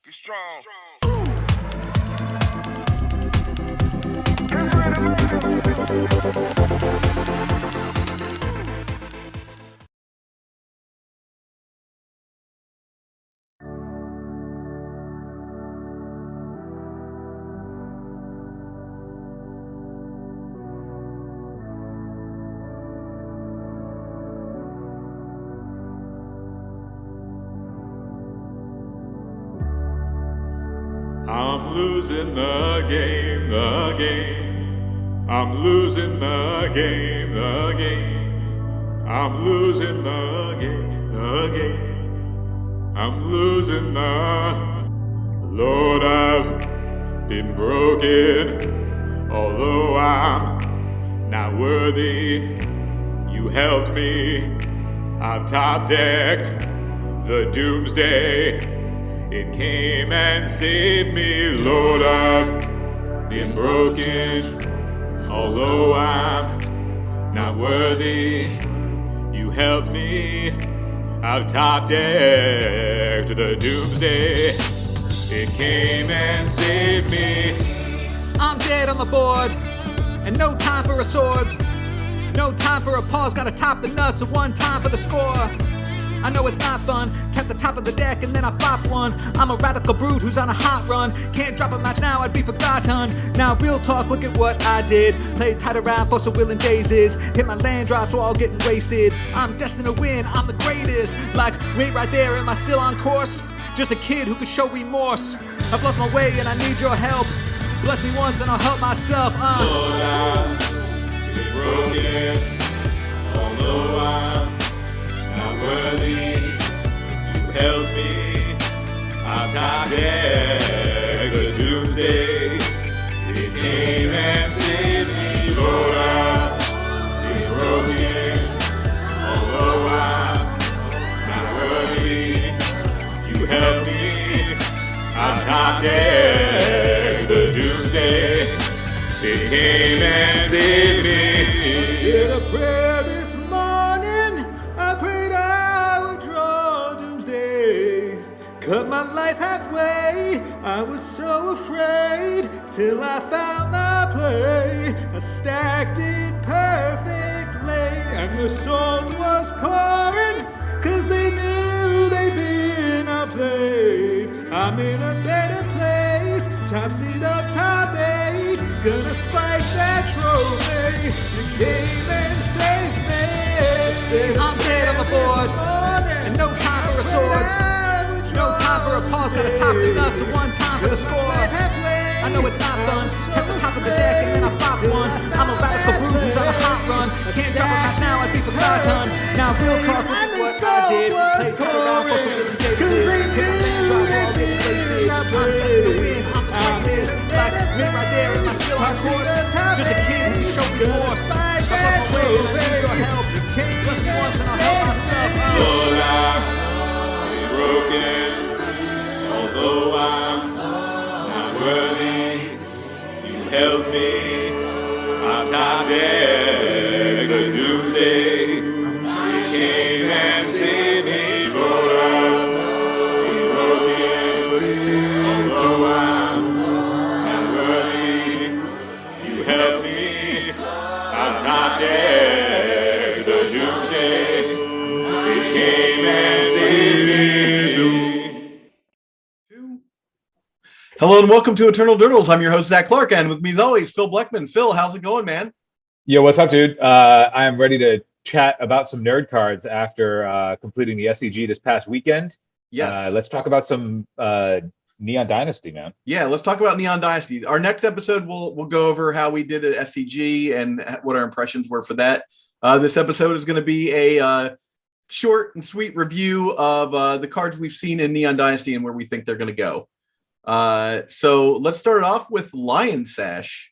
Get strong. I'm losing the game. I'm losing the game. I'm losing the game. I'm losing the... Lord, I've been broken, although I'm not worthy. You helped me. I've top-decked the doomsday. It came and saved me. Lord, I've been broken, although I'm not worthy. You helped me. I've top-decked the doomsday. It came and saved me. I'm dead on the board, and no time for a swords. No time for a pause, gotta top the nuts, and one time for the score. I know it's not fun, tap the top of the deck and then I flop one. I'm a radical brute who's on a hot run. Can't drop a match now, I'd be forgotten. Now real talk, look at what I did. Played tight around for some willing daisies. Hit my land drops while all getting wasted. I'm destined to win, I'm the greatest. Like, wait right there, am I still on course? Just a kid who could show remorse. I've lost my way and I need your help. Bless me once and I'll help myself. Lord, I've been broken, although I'm not worthy. You helped me. I've top-decked the doomsday. It came and saved me. Lord, I've been broken, although I'm not worthy. You helped me. I've top-decked the doomsday. It came and saved me. Did a prayer this morning. I prayed I would draw doomsday. Cut my life halfway. I was so afraid till I found the play. I stacked it perfectly, and the song was pouring, 'cause they knew they'd been outplayed. I'm in a better place, top seed of top 8. Gonna spike that trophy. You came and saved me. I'm dead on the board, and no time for a sword. No time for a pause, gotta top the nuts, and one time for the score. I know it's not fun, tap the top of the deck and then I flop one. I'm a radical brute who's on a hot run. Can't drop a match now, I'd be forgotten. Now real talk, look at what I did. Played tight around for some willing daisies. Hit my land drop while all getting wasted. I'm destined to win, I'm the greatest. Like, win right there, am I still on course? Just a kid who can show remorse. I've lost my way and I need your help. Bless me once and I'll help myself. Lord, I've been broken, although I'm not worthy. You helped me. I've top-decked the doomsday. You came and saved me. Lord, I've been broken, although I'm not worthy. You helped me. I've top-decked the doomsday. It came and saved me. Hello and welcome to Eternal Durdles. I'm your host, Zach Clark, and with me as always, Phil Bleckman. Phil, how's it going, man? Yo, what's up, dude? I am ready to chat about some nerd cards after completing the SCG this past weekend. Yes. Let's talk about some Neon Dynasty, man. Yeah, let's talk about Neon Dynasty. Our next episode, we'll go over how we did at SCG and what our impressions were for that. This episode is going to be a short and sweet review of the cards we've seen in Neon Dynasty and where we think they're going to go. So let's start it off with Lion Sash.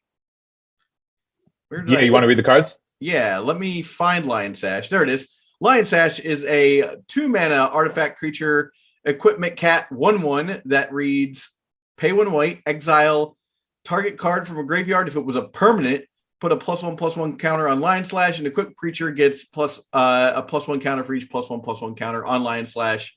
Yeah, you want to read the cards? Yeah, let me find Lion Sash. There it is. Lion Sash is a 2-mana artifact creature equipment cat 1/1 that reads pay 1 white, exile target card from a graveyard. If it was a permanent, put a +1/+1 counter on Lion Slash, and equipped creature gets a +1 counter for each +1/+1 counter on Lion Slash.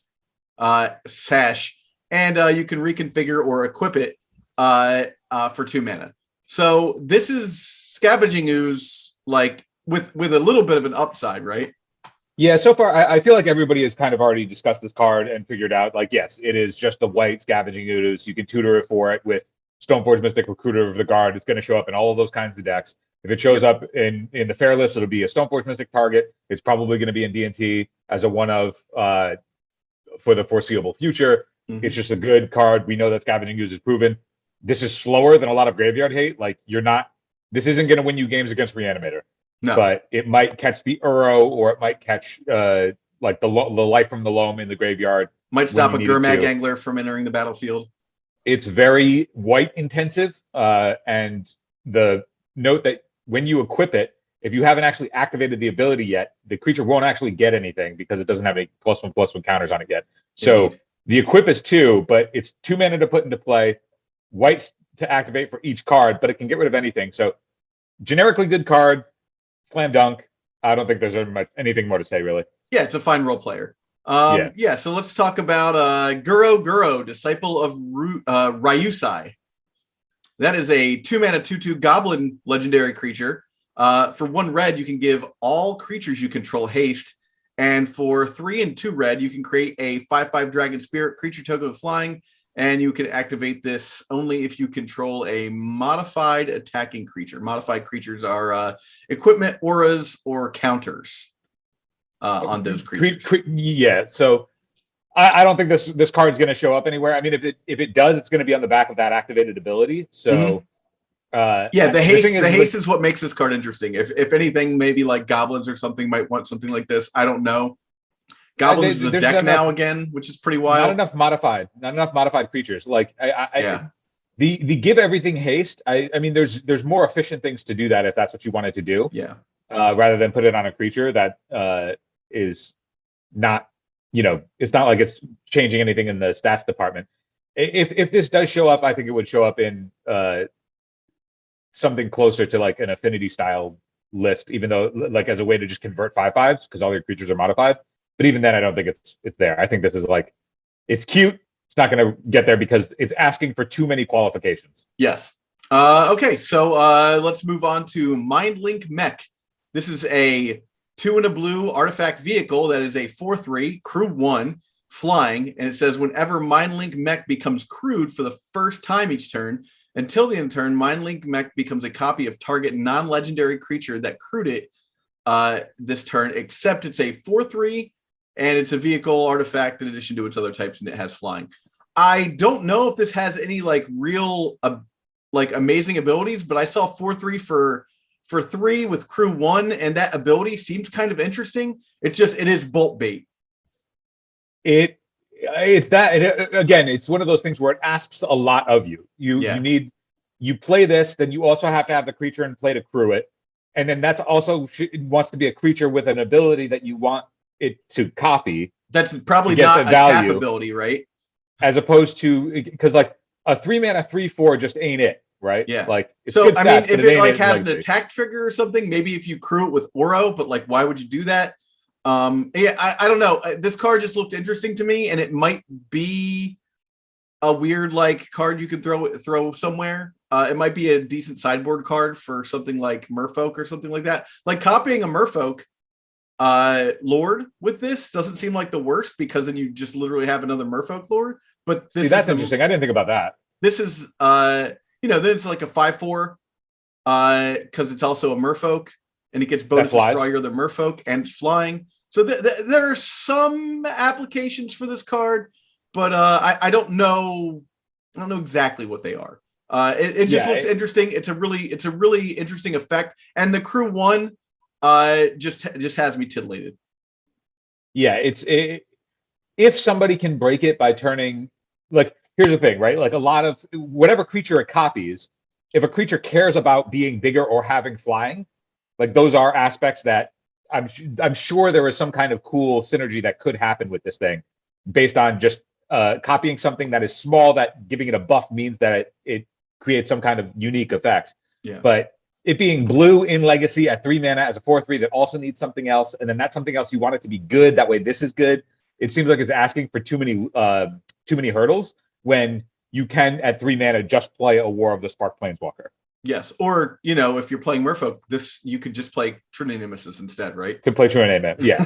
Sash and you can reconfigure or equip it for 2 mana. So this is Scavenging Ooze, like with a little bit of an upside, right? Yeah, so far I feel like everybody has kind of already discussed this card and figured out, like, yes, it is just the white Scavenging Ooze. You can tutor it for it with Stoneforge Mystic, Recruiter of the Guard. It's going to show up in all of those kinds of decks. If it shows up in the fair list, it'll be a Stoneforge Mystic target. It's probably going to be in D&T as a one of for the foreseeable future. Mm-hmm. It's just a good card. We know that Scavenging Ooze is proven. This is slower than a lot of Graveyard Hate. Like, this isn't going to win you games against Reanimator. No. But it might catch the Uro, or it might catch like the Life from the Loam in the graveyard. Might stop a Gurmag Angler from entering the battlefield. It's very white intensive, and the note that when you equip it, if you haven't actually activated the ability yet, the creature won't actually get anything because it doesn't have any +1/+1 counters on it yet. So Indeed. The equip is 2, but it's 2 mana to put into play, white to activate for each card, but it can get rid of anything. So generically good card, slam dunk. I don't think there's anything more to say, really. Yeah, it's a fine role player. Yeah, so let's talk about Guro, Disciple of Ryusai. That is a 2 mana 2/2 goblin legendary creature. For 1 red, you can give all creatures you control haste. And for 3 and 2 red, you can create a 5/5 dragon spirit creature token of flying. And you can activate this only if you control a modified attacking creature. Modified creatures are equipment, auras, or counters on those creatures. Yeah, so I don't think this card is going to show up anywhere. I mean, if it does, it's going to be on the back of that activated ability. So, the haste is what makes this card interesting. If anything, maybe like goblins or something might want something like this. I don't know. Goblins is a deck now again, which is pretty wild. Not enough modified creatures. Like the give everything haste. I mean, there's more efficient things to do that if that's what you wanted to do. Yeah. Rather than put it on a creature that is not, it's not like it's changing anything in the stats department. If this does show up, I think it would show up in something closer to like an affinity style list, even though like as a way to just convert 5/5s because all your creatures are modified. But even then, I don't think it's there. I think this is like, it's cute. It's not going to get there because it's asking for too many qualifications. Yes. Okay, so let's move on to Mindlink Mech. This is a 2 and a blue artifact vehicle that is a 4/3, crew 1, flying. And it says, whenever Mindlink Mech becomes crewed for the first time each turn, until the end turn, Mindlink Mech becomes a copy of target non-legendary creature that crewed it this turn, except it's a 4/3, and it's a vehicle artifact in addition to its other types, and it has flying. I don't know if this has any like real like amazing abilities, but I saw 4/3 for 3 with crew 1, and that ability seems kind of interesting. It is bolt bait. Again, it's one of those things where it asks a lot of you. You play this, then you also have to have the creature in play to crew it, and then that's also wants to be a creature with an ability that you want it to copy. That's probably not a tap ability, right? As opposed to, because like a 3 mana 3/4 just ain't it, right? Yeah. Like, it's so good I stats, mean, if it like has an attack trigger or something, maybe if you crew it with Oro, but like, why would you do that? I don't know. This card just looked interesting to me, and it might be a weird like card you could throw somewhere. It might be a decent sideboard card for something like Merfolk or something like that. Like copying a Merfolk Lord with this doesn't seem like the worst, because then you just literally have another Merfolk Lord. But that's interesting. I didn't think about that. This is then it's like a 5/4 because it's also a Merfolk, and it gets bonuses for all your other Merfolk, and it's flying. So there are some applications for this card, but I don't know exactly what they are. It just looks interesting. It's a really interesting effect, and the crew 1 just has me titillated. Yeah, if somebody can break it by turning, like, here's the thing, right? Like, a lot of whatever creature it copies, if a creature cares about being bigger or having flying, like, those are aspects that I'm sure there is some kind of cool synergy that could happen with this thing, based on just copying something that is small, that giving it a buff means that it creates some kind of unique effect. Yeah. But it being blue in Legacy at 3 mana as a 4/3 that also needs something else, and then that something else you want it to be good. That way, this is good. It seems like it's asking for too too many hurdles when you can at 3 mana just play a War of the Spark Planeswalker. Yes, or if you're playing Merfolk, you could just play Trinity Nemesis instead, right? Could play Trinity, yeah.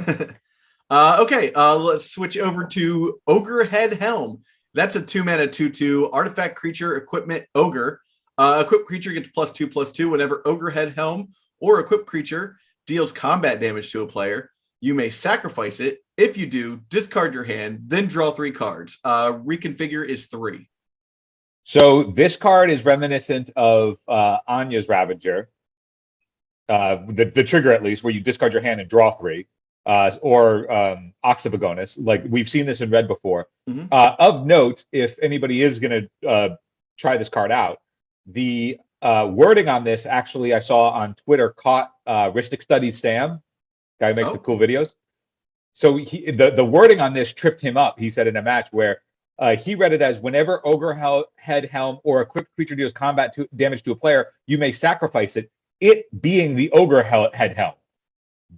Okay, let's switch over to Ogrehead Helm. That's a 2-mana 2/2 artifact creature equipment ogre. Equipped creature gets +2/+2 whenever Ogrehead Helm or equipped creature deals combat damage to a player. You may sacrifice it. If you do, discard your hand, then draw 3 cards. Reconfigure is 3. So this card is reminiscent of Anya's Ravager, the trigger at least, where you discard your hand and draw 3, or Oxybagonus. Like we've seen this in red before. Mhm. Of note, if anybody is going to try this card out, the wording on this actually I saw on Twitter caught Ristic Studies Sam, guy who makes the cool videos. So the wording on this tripped him up. He said in a match where he read it as whenever Ogrehead Helm or equipped creature deals combat damage to a player, you may sacrifice it, it being the Ogrehead Helm.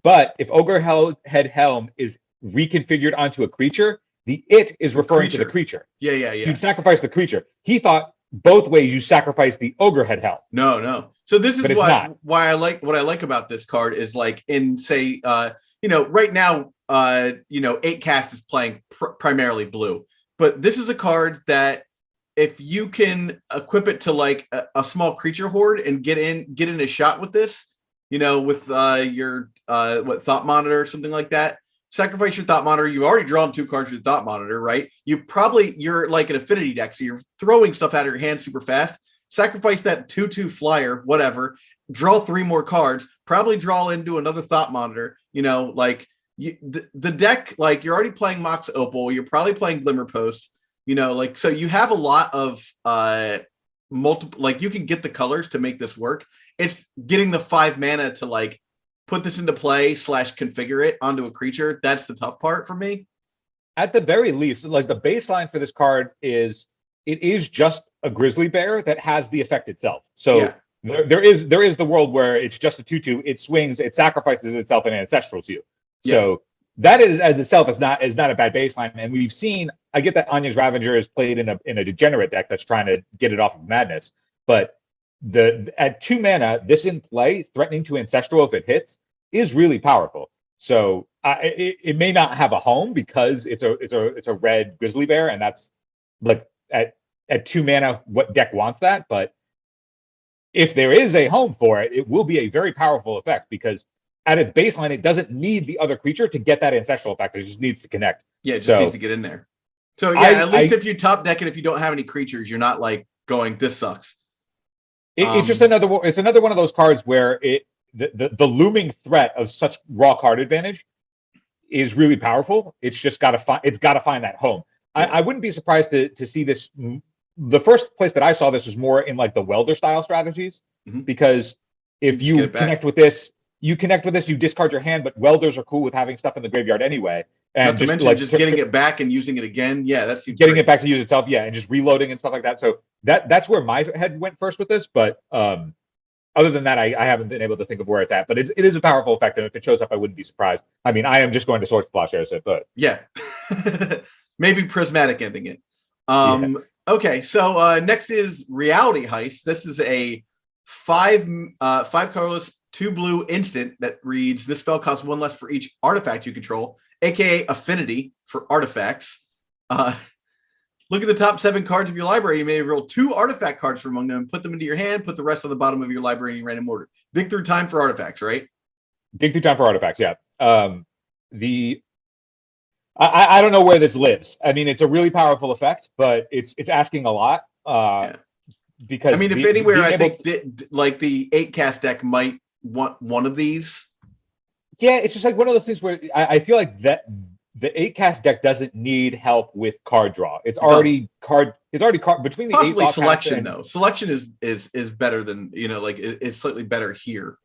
But if Ogrehead Helm is reconfigured onto a creature, the it is referring to the creature. Yeah. You'd sacrifice the creature. He thought both ways you sacrifice the Ogrehead Helm. No. So this is why I like what I like about this card is like in say right now 8 cast is playing primarily blue. But this is a card that if you can equip it to like a small creature horde and get in a shot with this, with your Thought Monitor or something like that, sacrifice your Thought Monitor. You've already drawn 2 cards with Thought Monitor, right? You're like an affinity deck, so you're throwing stuff out of your hand super fast. Sacrifice that 2/2 flyer, whatever. Draw 3 more cards. Probably draw into another Thought Monitor. The deck, like you're already playing Mox Opal, you're probably playing Glimmer Post, so you have a lot of multiple, like you can get the colors to make this work. It's getting the 5 mana to like put this into play / configure it onto a creature. That's the tough part for me. At the very least, like the baseline for this card is it is just a grizzly bear that has the effect itself. So there is the world where it's just a 2/2, it swings, it sacrifices itself and ancestrals you. So that is as itself is not a bad baseline. And we've seen, I get that Anya's Ravager is played in a degenerate deck that's trying to get it off of madness. But at 2 mana, this in play, threatening to ancestral if it hits, is really powerful. So it may not have a home because it's a red grizzly bear, and that's like at 2 mana, what deck wants that? But if there is a home for it, it will be a very powerful effect because at its baseline, it doesn't need the other creature to get that ancestral effect. It just needs to connect. Yeah, it just needs to get in there. So at least if you top deck it, if you don't have any creatures, you're not like going, this sucks. It's just another one of those cards where the looming threat of such raw card advantage is really powerful. It's just got to find that home. Yeah. I wouldn't be surprised to see this. The first place that I saw this was more in like the welder style strategies, because if you connect with this, you discard your hand, but welders are cool with having stuff in the graveyard anyway. And not to mention just getting it back and using it again. Yeah, that seems getting it back to use itself. Yeah, and just reloading and stuff like that. So that's where my head went first with this. But other than that, I haven't been able to think of where it's at. But it is a powerful effect, and if it shows up, I wouldn't be surprised. I mean, I am just going to Sword Splashers it, but yeah, maybe Prismatic ending it. Okay, so next is Reality Heist. This is a 5 colorless 2 blue instant that reads, this spell costs 1 less for each artifact you control, aka affinity for artifacts. Look at the top 7 cards of your library. You may roll 2 artifact cards from among them, put them into your hand, put the rest on the bottom of your library in random order. Dig through time for artifacts, right? Dig through time for artifacts, yeah. I don't know where this lives. I mean, it's a really powerful effect, but it's asking a lot. Because I mean, if anywhere, I think like the 8 cast deck might want one of these. Yeah, it's just like one of those things where I feel like that the 8 cast deck doesn't need help with card draw. It's already card between the possibly 8 selection though. Selection is better than is slightly better here.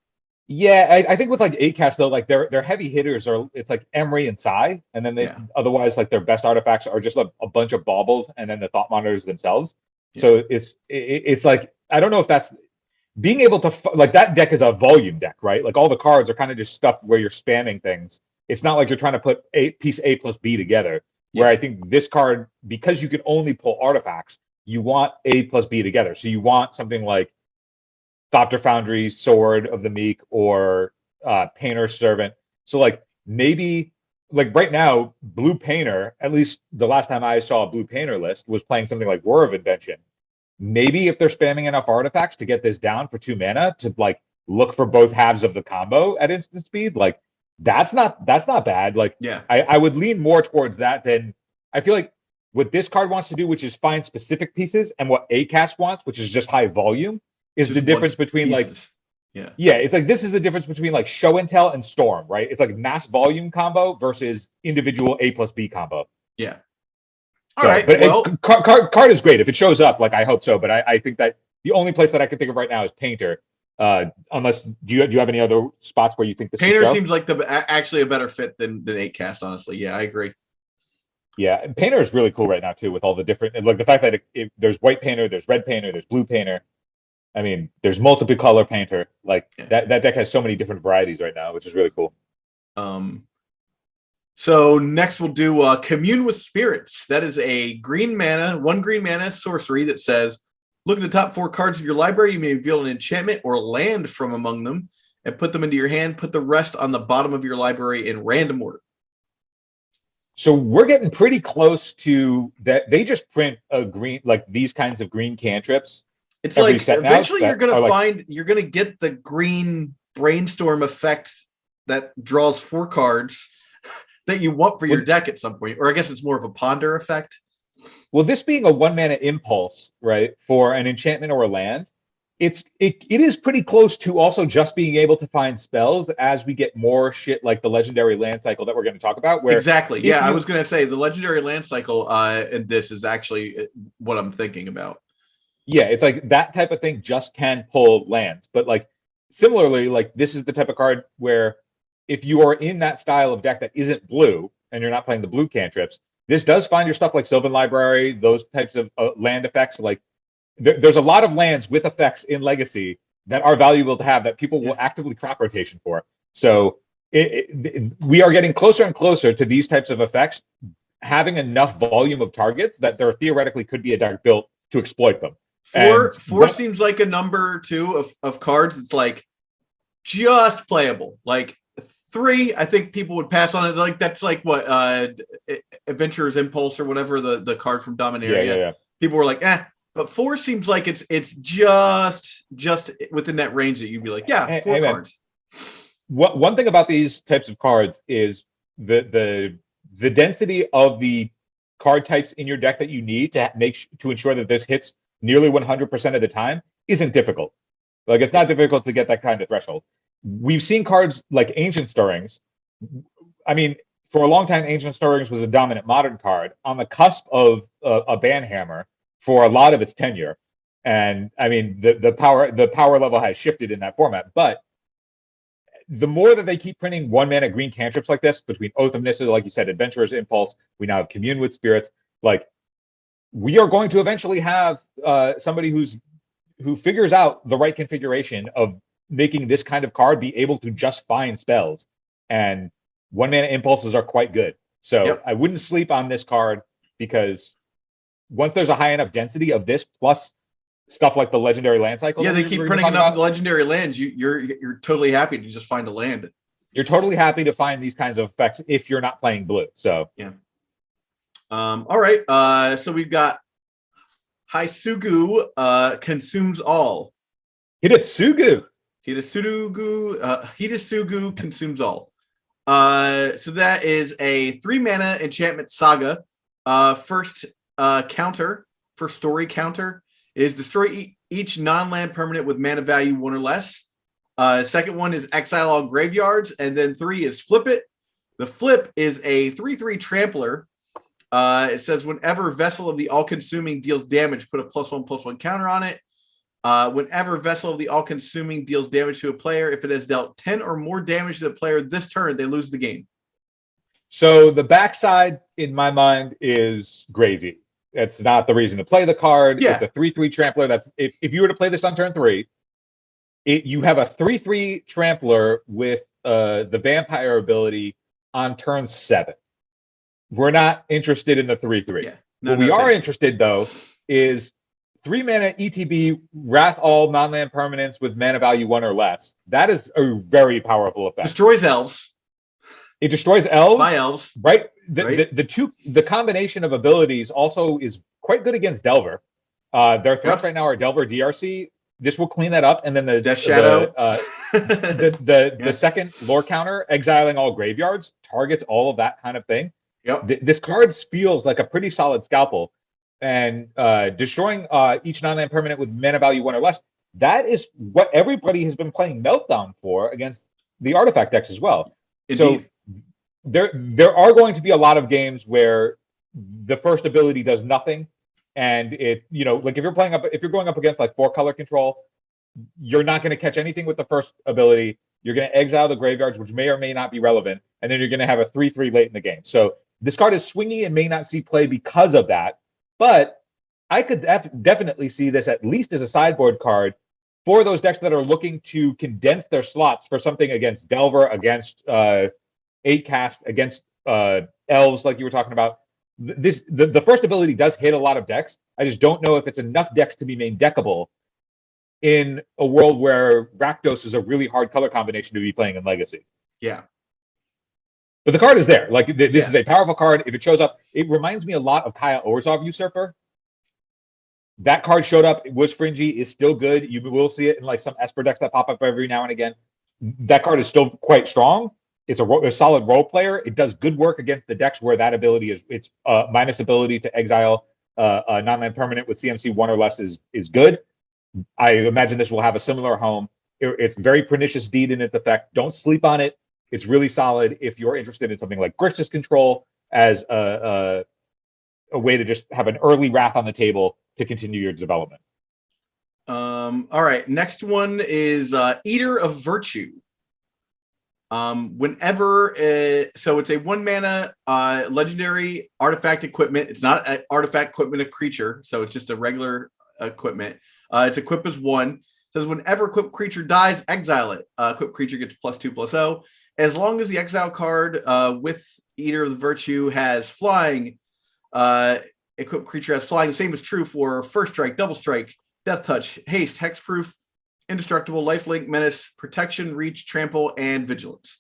Yeah, I think with like 8 cast though, like their heavy hitters are it's like Emery and Sai, and then otherwise like their best artifacts are just a bunch of baubles and then the thought monitors themselves. Yeah. So it's like I don't know if that's being able to like that deck is a volume deck, right? Like all the cards are kind of just stuff where you're spamming things. It's not like you're trying to put piece A plus B together. Where Yeah. I think this card, because you can only pull artifacts, you want A plus B together. So you want something like Thopter Foundry, Sword of the Meek, or Painter's Servant. So like maybe like right now, Blue Painter, at least the last time I saw a Blue Painter list, was playing something like War of Invention. Maybe if they're spamming enough artifacts to get this down for 2 mana to like look for both halves of the combo at instant speed, like that's not bad. Like Yeah. I would lean more towards that than I feel like what this card wants to do, which is find specific pieces, and what ACAST wants, which is just high volume, is Just the difference one between like pieces. Yeah. yeah, it's like this is the difference between like show and tell and storm, right? It's like mass volume combo versus individual A plus B combo. Yeah. So, All right. but Well, card is great if it shows up. Like I hope so, but I think that the only place that I can think of right now is Painter. Unless do you have any other spots where you think this Painter could go? seems like actually a better fit than 8-cast, honestly. Yeah, I agree. Yeah, and Painter is really cool right now too, with all the different and like the fact that there's white Painter, there's red Painter, there's blue Painter. I mean, there's multiple color Painter. Like that deck has so many different varieties right now, which is really cool. So next we'll do Commune with Spirits. That is a one green mana sorcery that says, look at the top 4 cards of your library. You may reveal an enchantment or land from among them and put them into your hand. Put the rest on the bottom of your library in random order. So we're getting pretty close to that. They just print a green, like these kinds of green cantrips. It's like eventually you're going to find you're going to get the green brainstorm effect that draws 4 cards that you want for your deck at some point. Or I guess it's more of a ponder effect. Well, this being a 1 mana impulse, right, for an enchantment or a land, it is pretty close to also just being able to find spells as we get more shit like the legendary land cycle that we're going to talk about. Where exactly, yeah, I was going to say the legendary land cycle in this is actually what I'm thinking about. Yeah, it's like that type of thing just can pull lands, but like similarly, like this is the type of card where if you are in that style of deck that isn't blue and you're not playing the blue cantrips, this does find your stuff like Sylvan Library, those types of land effects. Like there's a lot of lands with effects in Legacy that are valuable to have that people will actively crop rotation for. So we are getting closer and closer to these types of effects having enough volume of targets that there theoretically could be a deck built to exploit them. Four seems like a number too of cards. It's like just playable. Like 3, I think people would pass on it. Like that's like what Adventurer's Impulse or whatever the card from Dominaria. Yeah. People were like, but 4 seems like it's just within that range that you'd be like, yeah, 4 cards. One thing about these types of cards is the density of the card types in your deck that you need to ensure that this hits nearly 100% of the time isn't difficult. Like it's not difficult to get that kind of threshold. We've seen cards like Ancient Stirrings. I mean, for a long time, Ancient Stirrings was a dominant modern card on the cusp of a banhammer for a lot of its tenure. And I mean, the power level has shifted in that format. But the more that they keep printing 1 mana green cantrips like this, between Oath of Nissa, like you said, Adventurer's Impulse, we now have Commune with Spirits. Like we are going to eventually have somebody who figures out the right configuration of making this kind of card be able to just find spells. And 1 mana impulses are quite good. So I wouldn't sleep on this card because once there's a high enough density of this plus stuff like the legendary land cycle. Yeah, they keep printing enough of the legendary lands. You're totally happy to just find a land. You're totally happy to find these kinds of effects if you're not playing blue. So yeah. All right. So we've got Hisugu consumes all. Hitotsugu consumes all. So that is a 3 mana enchantment saga. First counter for story counter is destroy each non-land permanent with mana value 1 or less. Second one is exile all graveyards, and then 3 is flip it. The flip is a 3/3 trampler. It says whenever Vessel of the All-Consuming deals damage, put a +1/+1 counter on it. Whenever Vessel of the All-Consuming deals damage to a player, if it has dealt 10 or more damage to the player this turn, they lose the game. So the backside, in my mind, is gravy. It's not the reason to play the card. Yeah. It's a 3/3 trampler. That's if you were to play this on turn 3, you have a 3/3 trampler with the vampire ability on turn 7. We're not interested in the 3/3. Yeah. No, What we no, are thank you. interested, though, is 3-mana ETB, Wrath all non-land permanents with mana value 1 or less. That is a very powerful effect. Destroys elves It destroys elves. by elves. Right? Right. The combination of abilities also is quite good against Delver. Their threats Yep. right now are Delver DRC. This will clean that up, and then the Death Shadow. the second lore counter, exiling all graveyards, targets all of that kind of thing. Yep. This card feels like a pretty solid scalpel, and destroying each non-land permanent with mana value 1 or less. That is what everybody has been playing Meltdown for against the artifact decks as well. Indeed. So there are going to be a lot of games where the first ability does nothing, and it like if you're going up against like 4-color control, you're not going to catch anything with the first ability. You're going to exile the graveyards, which may or may not be relevant, and then you're going to have a 3/3 late in the game. So this card is swingy and may not see play because of that. But I could definitely see this at least as a sideboard card for those decks that are looking to condense their slots for something against Delver, against 8-cast, against elves, like you were talking about. The first ability does hit a lot of decks. I just don't know if it's enough decks to be main deckable in a world where Rakdos is a really hard color combination to be playing in Legacy. Yeah. But the card is there. Like this is a powerful card. If it shows up, it reminds me a lot of Kaya Orzhov Usurper. That card showed up. It was fringy. Is still good. You will see it in like some Esper decks that pop up every now and again. That card is still quite strong. It's a solid role player. It does good work against the decks where that ability is. Its minus ability to exile a non-land permanent with CMC 1 or less is good. I imagine this will have a similar home. It's very pernicious deed in its effect. Don't sleep on it. It's really solid if you're interested in something like Grixis Control as a way to just have an early Wrath on the table to continue your development. All right. Next one is Eater of Virtue. Whenever so it's a 1-mana legendary artifact equipment. It's not an artifact equipment, a creature, so it's just a regular equipment. It's equipped as 1. It says whenever equipped creature dies, exile it. Equipped creature gets +2/+0. As long as the exile card with Eater of the Virtue has flying, equipped creature has flying. The same is true for First Strike, Double Strike, Death Touch, Haste, Hexproof, Indestructible, Lifelink, Menace, Protection, Reach, Trample, and Vigilance.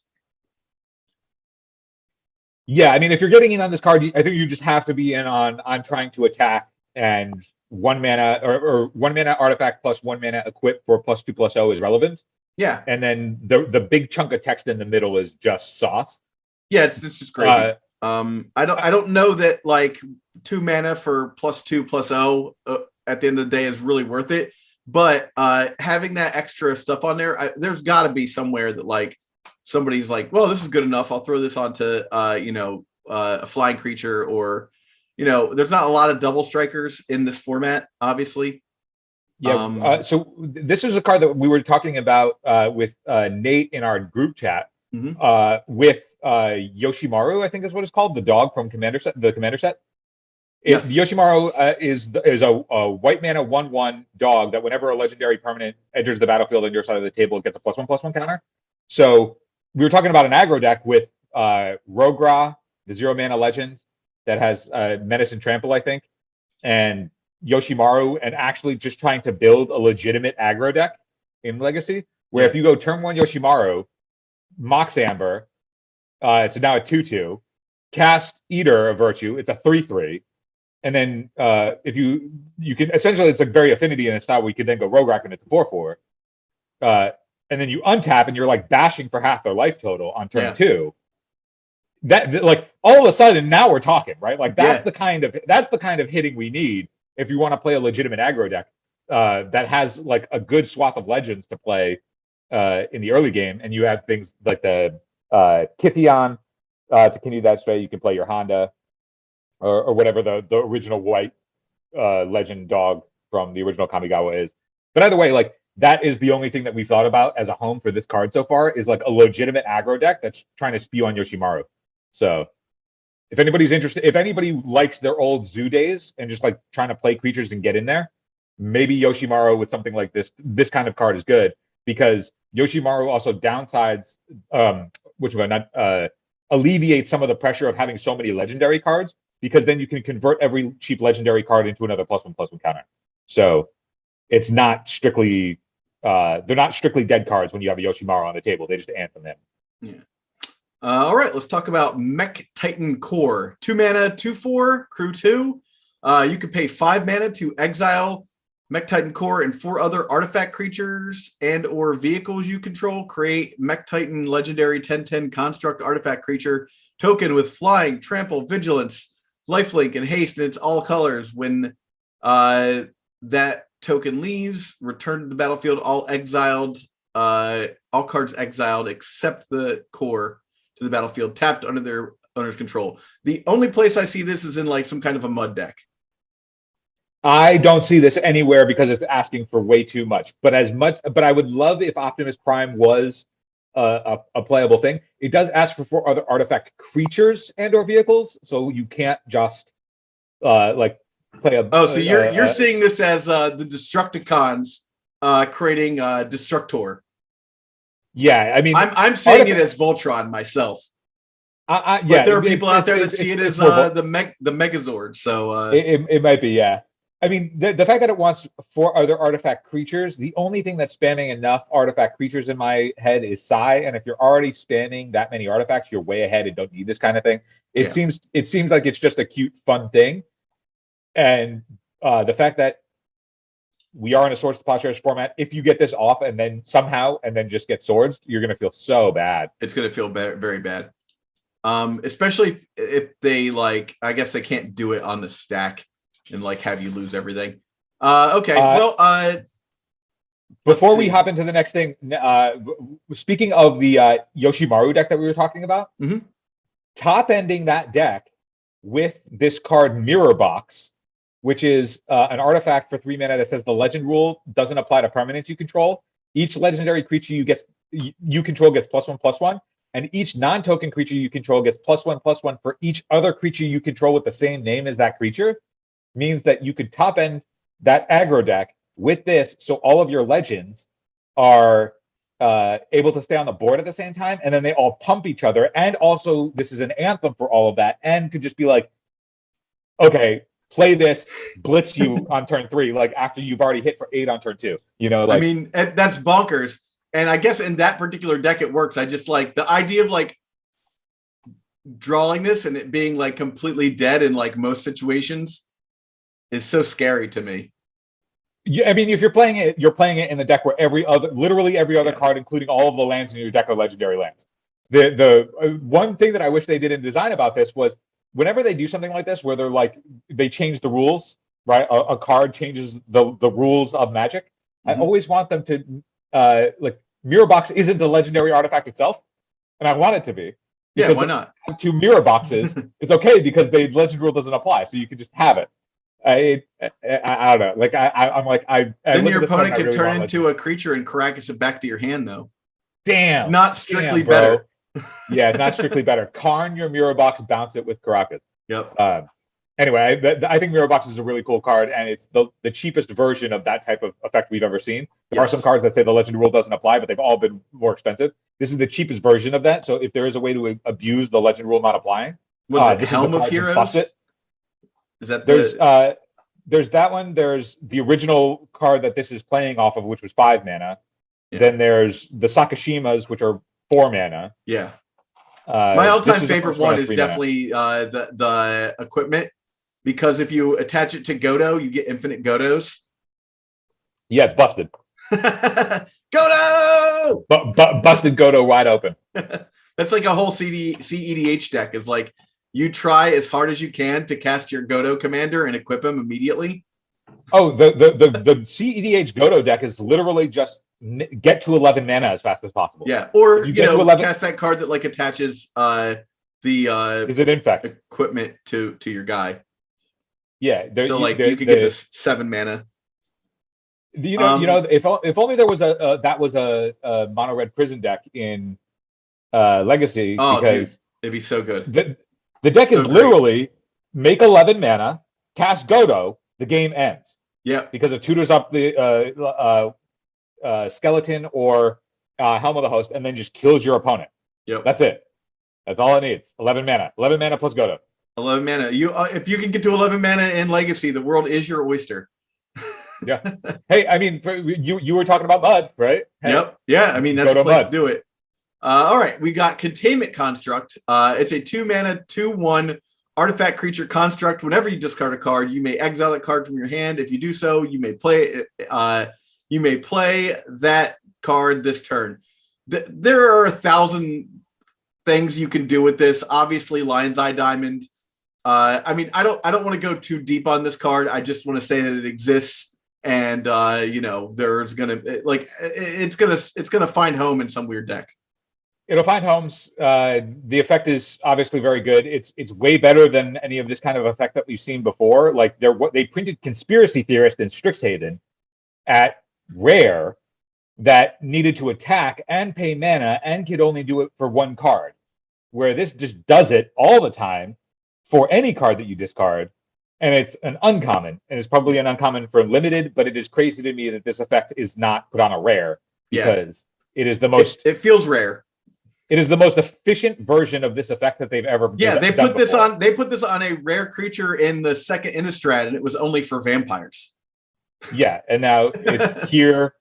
Yeah, I mean, if you're getting in on this card, I think you just have to be in on trying to attack, and 1-mana or 1-mana artifact plus 1-mana equip for +2/+0 is relevant. Yeah, and then the big chunk of text in the middle is just sauce. Yeah, it's just crazy. I don't know that like 2 mana for +2/+0 at the end of the day is really worth it. But having that extra stuff on there, there's got to be somewhere that like somebody's like, well, this is good enough. I'll throw this onto a flying creature, or there's not a lot of double strikers in this format, obviously. Yeah. So this is a card that we were talking about with Nate in our group chat with Yoshimaru, I think is what it's called, the dog from the Commander set. Yes. Yoshimaru is a white mana 1/1 dog that whenever a legendary permanent enters the battlefield on your side of the table, it gets a +1/+1 counter. So we were talking about an aggro deck with Rogra, the 0-mana legend that has Menace and Trample, I think, and Yoshimaru, and actually just trying to build a legitimate aggro deck in Legacy, where if you go turn 1 Yoshimaru, Mox Amber, it's now a 2/2, cast Eater of Virtue, it's a 3/3. And then if you can essentially, it's like very affinity in its style. We could then go Rogue and it's a 4/4, and then you untap and you're like bashing for half their life total on turn 2. That like all of a sudden now we're talking, right? Like that's the kind of hitting we need if you want to play a legitimate aggro deck that has like a good swath of legends to play in the early game, and you have things like the Kithion to continue that straight. You can play your Honda. Or whatever the original white legend dog from the original Kamigawa is. But either way, like that is the only thing that we've thought about as a home for this card so far, is like a legitimate aggro deck that's trying to spew on Yoshimaru. So if anybody's interested, if anybody likes their old Zoo days and just like trying to play creatures and get in there, maybe Yoshimaru with something like this kind of card is good, because Yoshimaru also downsides alleviate some of the pressure of having so many legendary cards, because then you can convert every cheap legendary card into another +1/+1 counter. So it's not strictly they're not strictly dead cards when you have a Yoshimaru on the table. They just anthem in. Yeah. All right, let's talk about Mech Titan Core. 2 mana, 2/4, crew 2. You can pay 5 mana to exile Mech Titan Core and 4 other artifact creatures and or vehicles you control. Create Mech Titan legendary 10/10 construct artifact creature token with flying, trample, vigilance, lifelink, and haste in its all colors. When that token leaves, return to the battlefield all cards exiled except the core to the battlefield, tapped under their owner's control. The only place I see this is in like some kind of a mud deck. I don't see this anywhere because it's asking for way too much. But I would love if Optimus Prime was a playable thing. It does ask for 4 other artifact creatures and or vehicles, so you can't just like play a. Oh, so you're seeing this as the Destructicons creating Destructor. Yeah, I mean, I'm seeing it as Voltron myself. Yeah, but there are people out there that see it as the Megazord. So it might be, yeah. I mean, the fact that it wants 4 other artifact creatures, the only thing that's spamming enough artifact creatures in my head is Psy. And if you're already spamming that many artifacts, you're way ahead and don't need this kind of thing. It seems like it's just a cute, fun thing. And the fact that we are in a Swords to Plowshares format, if you get this off and then somehow just get swords, you're going to feel so bad. It's going to feel very bad. Especially if they I guess they can't do it on the stack and have you lose everything. Okay. Before we hop into the next thing, speaking of the Yoshimaru deck that we were talking about, top ending that deck with this card Mirror Box, which is an artifact for 3 mana that says the legend rule doesn't apply to permanents you control. Each legendary creature you control gets +1/+1. And each non-token creature you control gets +1/+1 for each other creature you control with the same name as that creature. Means that you could top end that aggro deck with this, so all of your legends are able to stay on the board at the same time, and then they all pump each other. And also, this is an anthem for all of that, and could just be like, okay, play this, blitz you on turn 3, after you've already hit for 8 on turn 2. I mean, that's bonkers. And I guess in that particular deck, it works. I just like the idea of drawing this and it being completely dead in most situations is so scary to me. Yeah, I mean, if you're playing it in the deck where literally every other card, including all of the lands in your deck, are legendary lands. The one thing that I wish they did in design about this was whenever they do something like this, where they change the rules, right? A card changes the rules of Magic. I always want them to Mirror Box isn't a legendary artifact itself, and I want it to be. Yeah, why not? 2 mirror boxes, it's okay because the legend rule doesn't apply, so you can just have it. I don't know. Then your opponent can turn into a creature and Caracas it back to your hand, though. Damn, it's not strictly better. Yeah, it's not strictly better. Karn your Mirror Box, bounce it with Caracas. Yep. Anyway, I think Mirror Box is a really cool card, and it's the cheapest version of that type of effect we've ever seen. There are some cards that say the legend rule doesn't apply, but they've all been more expensive. This is the cheapest version of that. So if there is a way to abuse the legend rule not applying, this Helm of Heroes? Is that there's that one. There's the original card that this is playing off of, which was 5 mana. Yeah. Then there's the Sakashimas, which are 4 mana. Yeah. My all-time favorite one is definitely the equipment, because if you attach it to Godo, you get infinite Godos. Yeah, it's busted. Godo! Busted Godo wide open. That's like a whole CEDH deck. Is you try as hard as you can to cast your Godo commander and equip him immediately. Oh, the CEDH Godo deck is literally just get to 11 mana as fast as possible. Yeah, or you know, cast that card that attaches the is it infect equipment to your guy. Yeah, you could get this 7 mana. If only there was a mono red prison deck in Legacy. Oh, because dude, it'd be so good. The deck is literally make 11 mana, cast Godo, the game ends. Yeah, because it tutors up the skeleton or Helm of the Host, and then just kills your opponent. Yep, that's it. That's all it needs. 11 mana. 11 mana plus Goto. 11 mana. You if you can get to 11 mana in Legacy, the world is your oyster. Yeah. Hey, I mean, you were talking about Mud, right? Hey, yep. Yeah. I mean, that's the place to do it. All right. We got Containment Construct. It's a 2 mana, 2/1 artifact creature construct. Whenever you discard a card, you may exile that card from your hand. If you do so, you may play that card this turn. There are 1,000 things you can do with this. Obviously, Lion's Eye Diamond. I mean, I don't want to go too deep on this card. I just want to say that it exists, and there's it's gonna find home in some weird deck. It'll find homes. The effect is obviously very good. It's way better than any of this kind of effect that we've seen before. Like they printed Conspiracy Theorist in Strixhaven at rare that needed to attack and pay mana and could only do it for one card, where this just does it all the time for any card that you discard, and it's an uncommon, and it's probably an uncommon for limited, but it is crazy to me that this effect is not put on a rare because it is the most. It feels rare. It is the most efficient version of this effect that they've ever. Yeah, they put this on. They put this on a rare creature in the second Innistrad, and it was only for vampires. Yeah, and now it's here,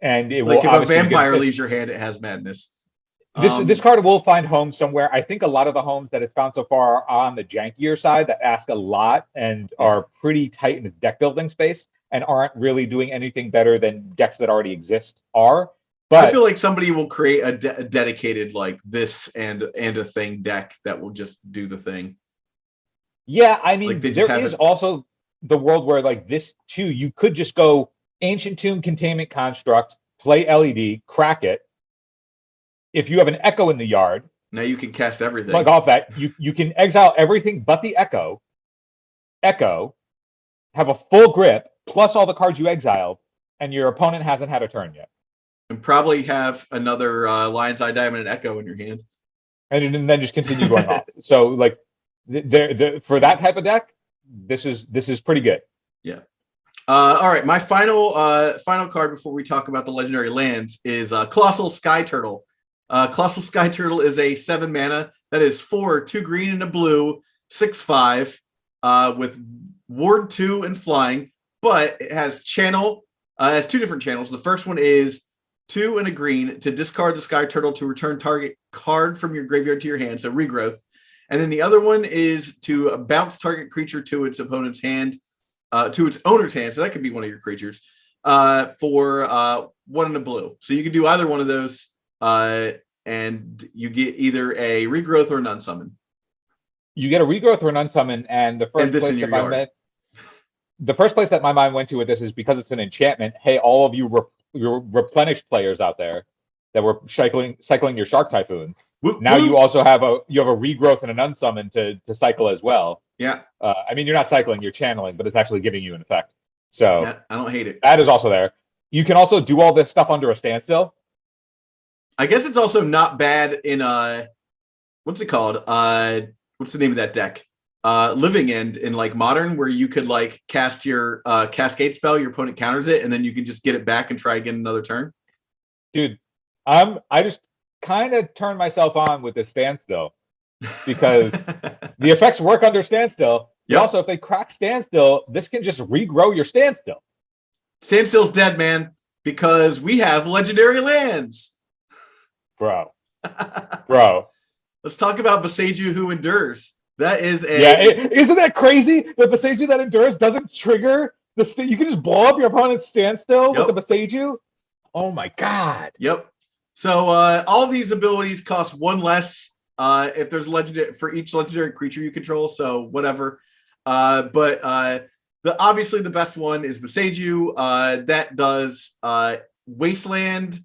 and it will. Like if a vampire leaves your hand, it has madness. This card will find home somewhere. I think a lot of the homes that it's found so far are on the jankier side that ask a lot and are pretty tight in its deck building space and aren't really doing anything better than decks that already exist are. But I feel like somebody will create a dedicated like this and a thing deck that will just do the thing. Yeah, I mean, like there is also the world where like this too, you could just go Ancient Tomb, Containment Construct, play LED, crack it. If you have an Echo in the yard, now you can cast everything. Plug off that. You can exile everything but the Echo, have a full grip, plus all the cards you exiled, and your opponent hasn't had a turn yet. And probably have another Lion's Eye Diamond and Echo in your hand. And then just continue going off. So like for that type of deck, this is pretty good. Yeah. All right. My final card before we talk about the legendary lands is Colossal Sky Turtle. Colossal Sky Turtle is a 7 mana that is 4, 2 green and a blue, 6/5, with Ward 2 and flying, but it has channel. It has 2 different channels. The first one is 2 and a green to discard the Sky Turtle to return target card from your graveyard to your hand, so regrowth. And then the other one is to bounce target creature to its opponent's hand, to its owner's hand. So that could be one of your creatures for 1 and a blue. So you can do either one of those. And you get either a regrowth or an unsummon. You get a regrowth or an unsummon, and the first place that my mind went to with this is because it's an enchantment. Hey, all of you your replenished players out there that were cycling your Shark Typhoons. Now you also have a regrowth and an unsummon to cycle as well. Yeah. I mean, you're not cycling, you're channeling, but it's actually giving you an effect. So yeah, I don't hate it. That is also there. You can also do all this stuff under a standstill. I guess it's also not bad in what's it called? What's the name of that deck? Living End in like Modern, where you could like cast your Cascade spell, your opponent counters it, and then you can just get it back and try again another turn. Dude, I just kind of turned myself on with this standstill because the effects work under standstill. Yep. Also, if they crack standstill, this can just regrow your standstill. Standstill's dead, man, because we have legendary lands. Bro. Let's talk about Boseiju Who Endures. That is isn't that crazy? The Boseiju that endures doesn't trigger you can just blow up your opponent's standstill with the Boseiju. Oh my god. Yep. So all of these abilities cost 1 less if there's legendary for each legendary creature you control. So whatever. But obviously the best one is Boseiju. That does Wasteland.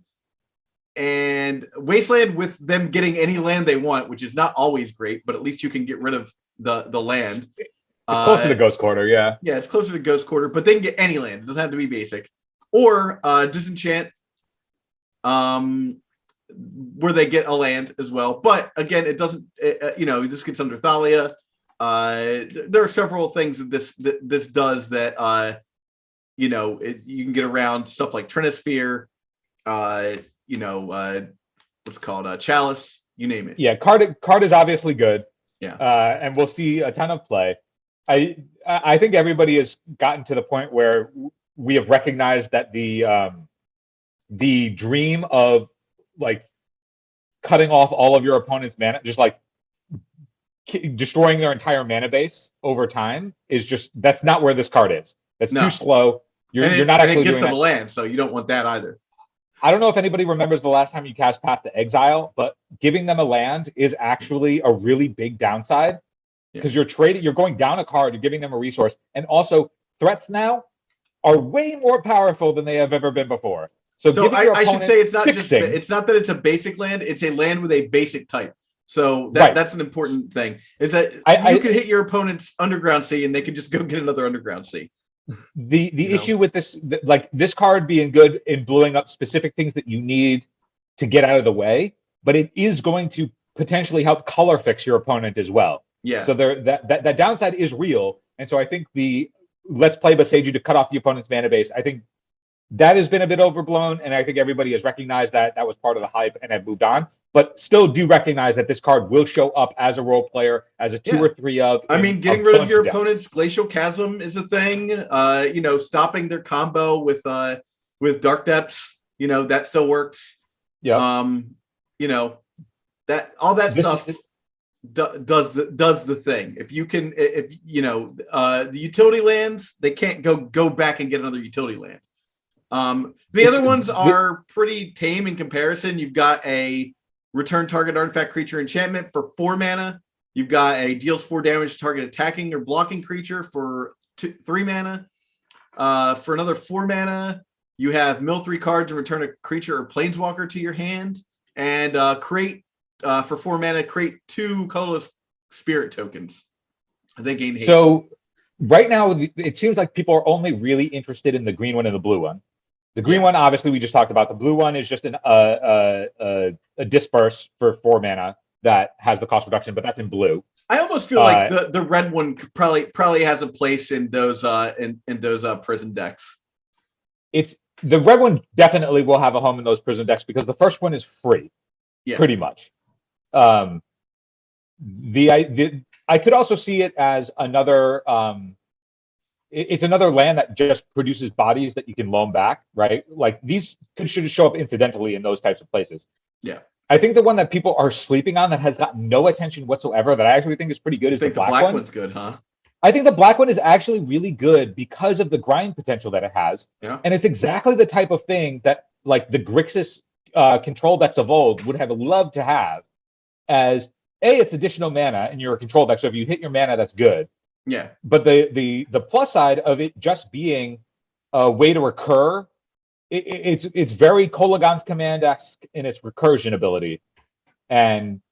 And Wasteland with them getting any land they want, which is not always great, but at least you can get rid of the land. It's closer to Ghost Quarter, yeah. Yeah, it's closer to Ghost Quarter, but they can get any land. It doesn't have to be basic. Or Disenchant, where they get a land as well. But again, it doesn't, this gets under Thalia. There are several things that this does that, you can get around stuff like Trinisphere, what's called Chalice, You name it. Yeah, card is obviously good. Yeah. And we'll see a ton of play. I think everybody has gotten to the point where we have recognized that the dream of like cutting off all of your opponent's mana, just like destroying their entire mana base over time, is just, that's not where this card is. That's too slow. You're not actually doing that. And it gives them a land, so you don't want that either. I don't know if anybody remembers the last time you cast Path to Exile, but giving them a land is actually a really big downside because you're going down a card, you're giving them a resource, and also threats now are way more powerful than they have ever been before. So I should say it's not that it's a basic land; it's a land with a basic type. So that's an important thing. Is that you can hit your opponent's Underground Sea, and they can just go get another Underground Sea. The issue with this, like this card being good in blowing up specific things that you need to get out of the way, but it is going to potentially help color fix your opponent as well. Yeah. So that downside is real, and so I think the let's play Boseiju to cut off the opponent's mana base, I think that has been a bit overblown, and I think everybody has recognized that was part of the hype and have moved on. But still do recognize that this card will show up as a role player, as a 2 or 3 of. I mean, getting rid of your opponent's Glacial Chasm is a thing. Stopping their combo with Dark Depths, that still works. Yeah. That all that stuff does the thing. If the utility lands, they can't go back and get another utility land. The other ones are pretty tame in comparison. You've got a return target artifact creature enchantment for 4 mana. You've got a deals 4 damage to target attacking or blocking creature for 3 mana. For another 4 mana, you have mill 3 cards and return a creature or planeswalker to your hand. And create for 4 mana, create 2 colorless spirit tokens. They gain haste. So right now, it seems like people are only really interested in the green one and the blue one. The green one, obviously, we just talked about. The blue one is just a disperse for 4 mana that has the cost reduction, but that's in blue. I almost feel like the red one probably has a place in those prison decks. The red one definitely will have a home in those prison decks because the first one is free, pretty much. I could also see it as another. It's another land that just produces bodies that you can loan back, right? Like these should show up incidentally in those types of places. Yeah. I think the one that people are sleeping on that has gotten no attention whatsoever that I actually think is pretty good is the black one. One's good, huh? I think the black one is actually really good because of the grind potential that it has. Yeah. And it's exactly the type of thing that like the Grixis control decks of old would have loved to have as it's additional mana in your control deck. So if you hit your mana, that's good. Yeah. But the plus side of it just being a way to recur, it's very Kolagon's Command-esque in its recursion ability. And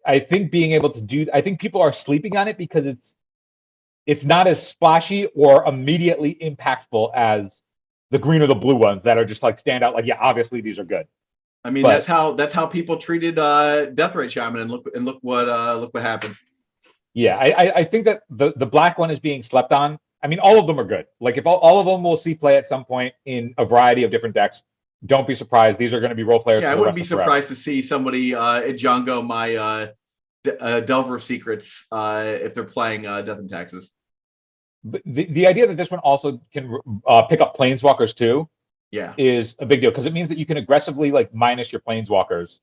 I think being able to I think people are sleeping on it because it's not as splashy or immediately impactful as the green or the blue ones that are just like stand out. Like, yeah, obviously these are good. I mean, that's how people treated Deathrite Shaman, and look what happened. Yeah, I think that the black one is being slept on. I mean, all of them are good. Like, if all of them will see play at some point in a variety of different decks, don't be surprised. These are going to be role players. Yeah, I wouldn't be surprised to see somebody at Django my Delver of Secrets if they're playing Death and Taxes. But the idea that this one also can pick up Planeswalkers too, is a big deal because it means that you can aggressively like minus your Planeswalkers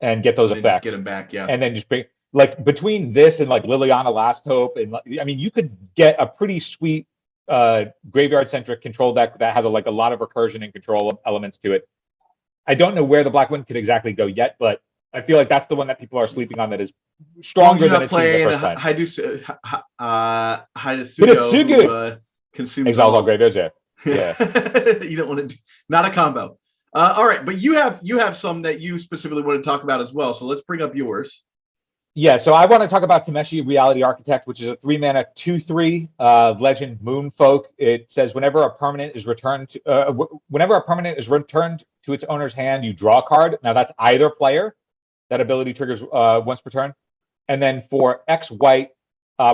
and get those effects. Just get them back, and then just bring. Like between this and like Liliana Last Hope, and I mean, you could get a pretty sweet graveyard-centric control deck that has a lot of recursion and control elements to it. I don't know where the black one could exactly go yet, but I feel like that's the one that people are sleeping on that is stronger than it seemed the first time. Hidetsugu consumes Exiles all graveyards, yeah. You don't want to not a combo. All right, but you have some that you specifically want to talk about as well. So let's bring up yours. Yeah, so I want to talk about Tameshi Reality Architect, which is a 3-mana 2/3 legend Moonfolk. It says whenever a permanent is returned to its owner's hand, you draw a card. Now that's either player. That ability triggers once per turn. And then for X white,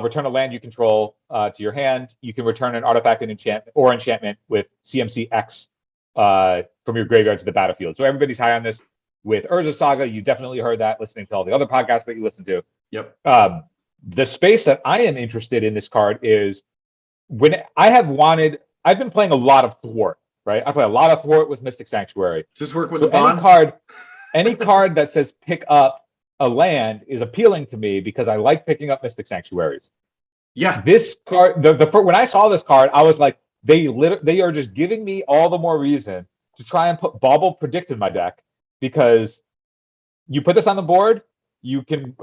return a land you control to your hand. You can return an artifact and enchantment with CMC X from your graveyard to the battlefield. So everybody's high on this. with Urza Saga. You definitely heard that listening to all the other podcasts that you listen to. Yep. The space that I am interested in this card is when I've been playing a lot of Thwart, right? I play a lot of Thwart with Mystic Sanctuary. Does this work with So the bond? any card that says pick up a land is appealing to me because I like picking up Mystic Sanctuaries. Yeah. This card, when I saw this card, I was like, they are just giving me all the more reason to try and put Bauble Predict in my deck, because you put this on the board, you can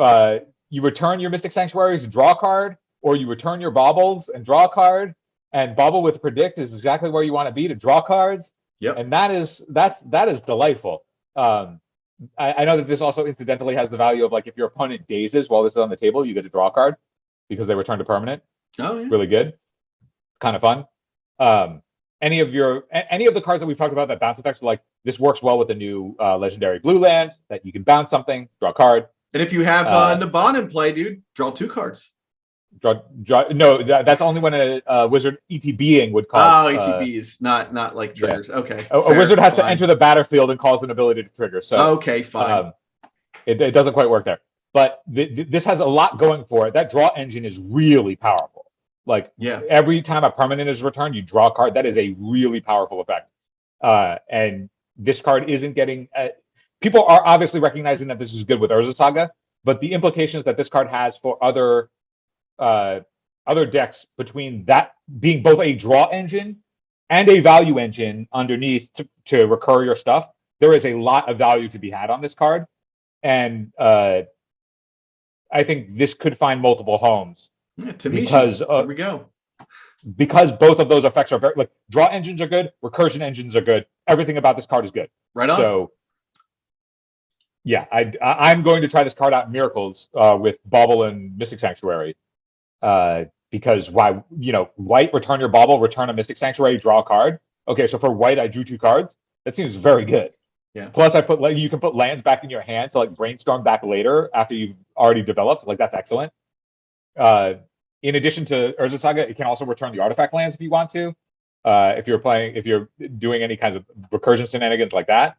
you return your Mystic Sanctuaries and draw a card, or you return your Baubles and draw a card, and Bauble with Predict is exactly where you want to be to draw cards. Yep. And that is delightful. I know that this also incidentally has the value of, like, if your opponent dazes while this is on the table, you get to draw a card because they return to permanent. Oh, yeah. Really good. Kind of fun. Any of the cards that we've talked about that bounce effects, like, this works well with the new legendary blue land that you can bounce something, draw a card. And if you have Naban in play, dude, draw 2 cards. No, that's only when a wizard ETBing would cause. Oh, ETBs, not like triggers. Yeah. Okay. A wizard has to enter the battlefield and cause an ability to trigger. So okay, fine. It doesn't quite work there. But this has a lot going for it. That draw engine is really powerful. Like, every time a permanent is returned, you draw a card. That is a really powerful effect. And this card isn't getting. People are obviously recognizing that this is good with Urza Saga, but the implications that this card has for other decks, between that being both a draw engine and a value engine underneath to recur your stuff, there is a lot of value to be had on this card. And I think this could find multiple homes. Yeah, because there we go. Because both of those effects are very, like, draw engines are good, recursion engines are good. Everything about this card is good. Right on. So yeah, I'm going to try this card out in Miracles with Bauble and Mystic Sanctuary. Because why, white, return your Bauble, return a Mystic Sanctuary, draw a card. Okay, so for white, I drew 2 cards. That seems very good. Yeah. Plus, you can put lands back in your hand to, like, brainstorm back later after you've already developed. Like, that's excellent. In addition to Urza Saga, it can also return the artifact lands if you want to. If you're doing any kinds of recursion shenanigans like that,